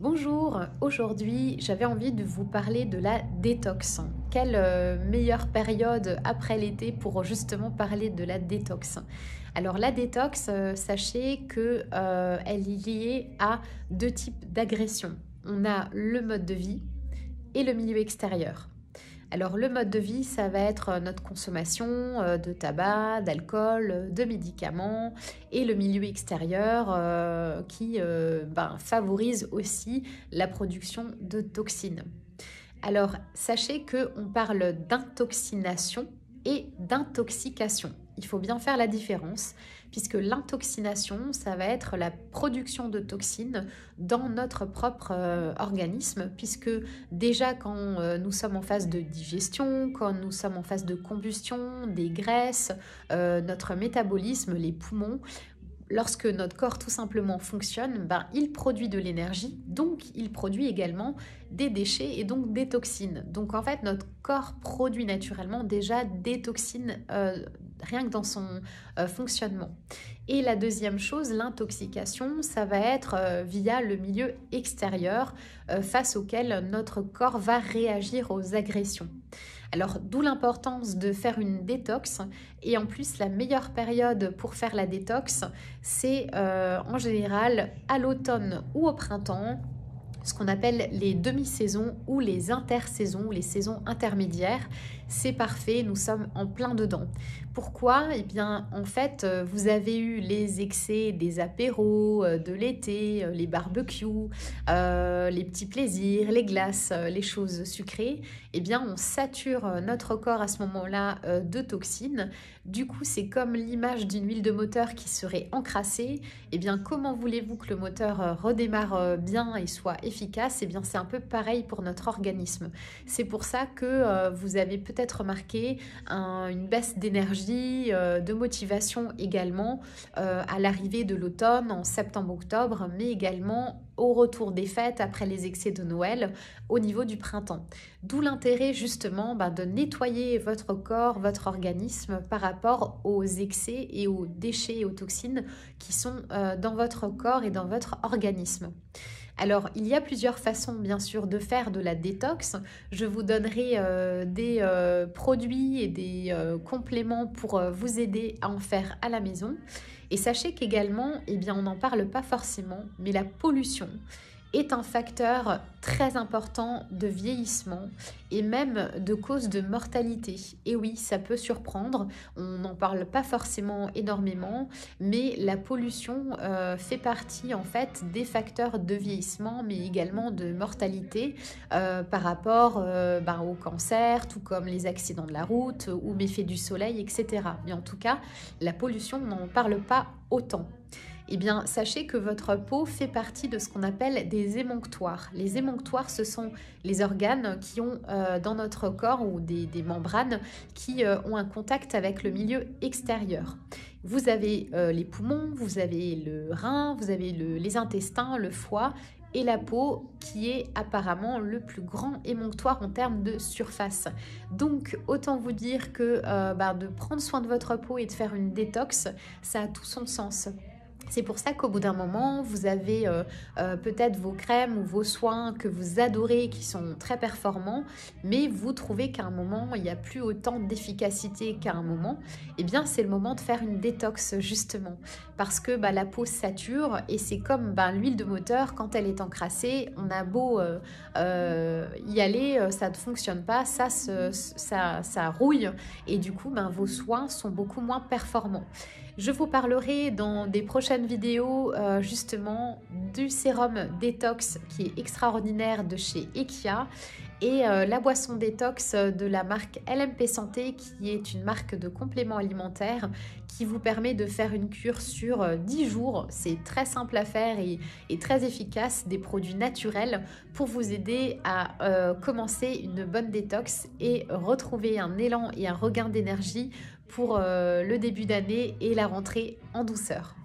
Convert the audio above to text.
Bonjour, aujourd'hui j'avais envie de vous parler de la détox. Quelle meilleure période après l'été pour justement parler de la détox. Alors la détox, sachez que elle est liée à deux types d'agressions. On a le mode de vie et le milieu extérieur. Alors le mode de vie, ça va être notre consommation de tabac, d'alcool, de médicaments et le milieu extérieur qui favorise aussi la production de toxines. Alors sachez qu'on parle d'intoxination et d'intoxication. Il faut bien faire la différence puisque l'intoxination, ça va être la production de toxines dans notre propre organisme, puisque déjà quand nous sommes en phase de digestion, quand nous sommes en phase de combustion, des graisses, notre métabolisme, les poumons, lorsque notre corps tout simplement fonctionne, il produit de l'énergie, donc il produit également des déchets et donc des toxines. Donc en fait, notre corps produit naturellement déjà des toxines rien que dans son fonctionnement. Et la deuxième chose, l'intoxication, ça va être via le milieu extérieur face auquel notre corps va réagir aux agressions. Alors d'où l'importance de faire une détox et en plus la meilleure période pour faire la détox, c'est en général à l'automne ou au printemps, ce qu'on appelle les demi-saisons ou les intersaisons ou les saisons intermédiaires. C'est parfait, nous sommes en plein dedans. Pourquoi? Eh bien, en fait, vous avez eu les excès des apéros, de l'été, les barbecues, les petits plaisirs, les glaces, les choses sucrées. Eh bien, on sature notre corps à ce moment-là de toxines. Du coup, c'est comme l'image d'une huile de moteur qui serait encrassée. Eh bien, comment voulez-vous que le moteur redémarre bien et soit efficace? Eh bien, c'est un peu pareil pour notre organisme. C'est pour ça que vous avez peut-être remarqué une baisse d'énergie, de motivation également à l'arrivée de l'automne en septembre-octobre, mais également au retour des fêtes après les excès de Noël au niveau du printemps. D'où l'intérêt justement de nettoyer votre corps, votre organisme par rapport aux excès et aux déchets et aux toxines qui sont dans votre corps et dans votre organisme. Alors, il y a plusieurs façons, bien sûr, de faire de la détox. Je vous donnerai des produits et des compléments pour vous aider à en faire à la maison. Et sachez qu'également, eh bien, on n'en parle pas forcément, mais la pollution est un facteur très important de vieillissement et même de cause de mortalité. Et oui, ça peut surprendre, on n'en parle pas forcément énormément, mais la pollution fait partie en fait des facteurs de vieillissement, mais également de mortalité par rapport au cancer, tout comme les accidents de la route ou méfaits du soleil, etc. Mais en tout cas, la pollution, on n'en parle pas autant. Eh bien, sachez que votre peau fait partie de ce qu'on appelle des émonctoires. Les émonctoires, ce sont les organes qui ont dans notre corps ou des membranes qui ont un contact avec le milieu extérieur. Vous avez les poumons, vous avez le rein, vous avez les intestins, le foie et la peau qui est apparemment le plus grand émonctoire en termes de surface. Donc autant vous dire que de prendre soin de votre peau et de faire une détox, ça a tout son sens. C'est pour ça qu'au bout d'un moment, vous avez peut-être vos crèmes ou vos soins que vous adorez, qui sont très performants, mais vous trouvez qu'à un moment, il n'y a plus autant d'efficacité qu'à un moment. Eh bien, c'est le moment de faire une détox, justement. Parce que la peau sature et c'est comme l'huile de moteur, quand elle est encrassée, on a beau y aller, ça ne fonctionne pas, ça rouille. Et du coup, vos soins sont beaucoup moins performants. Je vous parlerai dans des prochaines vidéos justement du sérum détox qui est extraordinaire de chez Ekia et la boisson détox de la marque LMP Santé qui est une marque de compléments alimentaires qui vous permet de faire une cure sur 10 jours. C'est très simple à faire et très efficace, des produits naturels pour vous aider à commencer une bonne détox et retrouver un élan et un regain d'énergie pour le début d'année et la rentrée en douceur.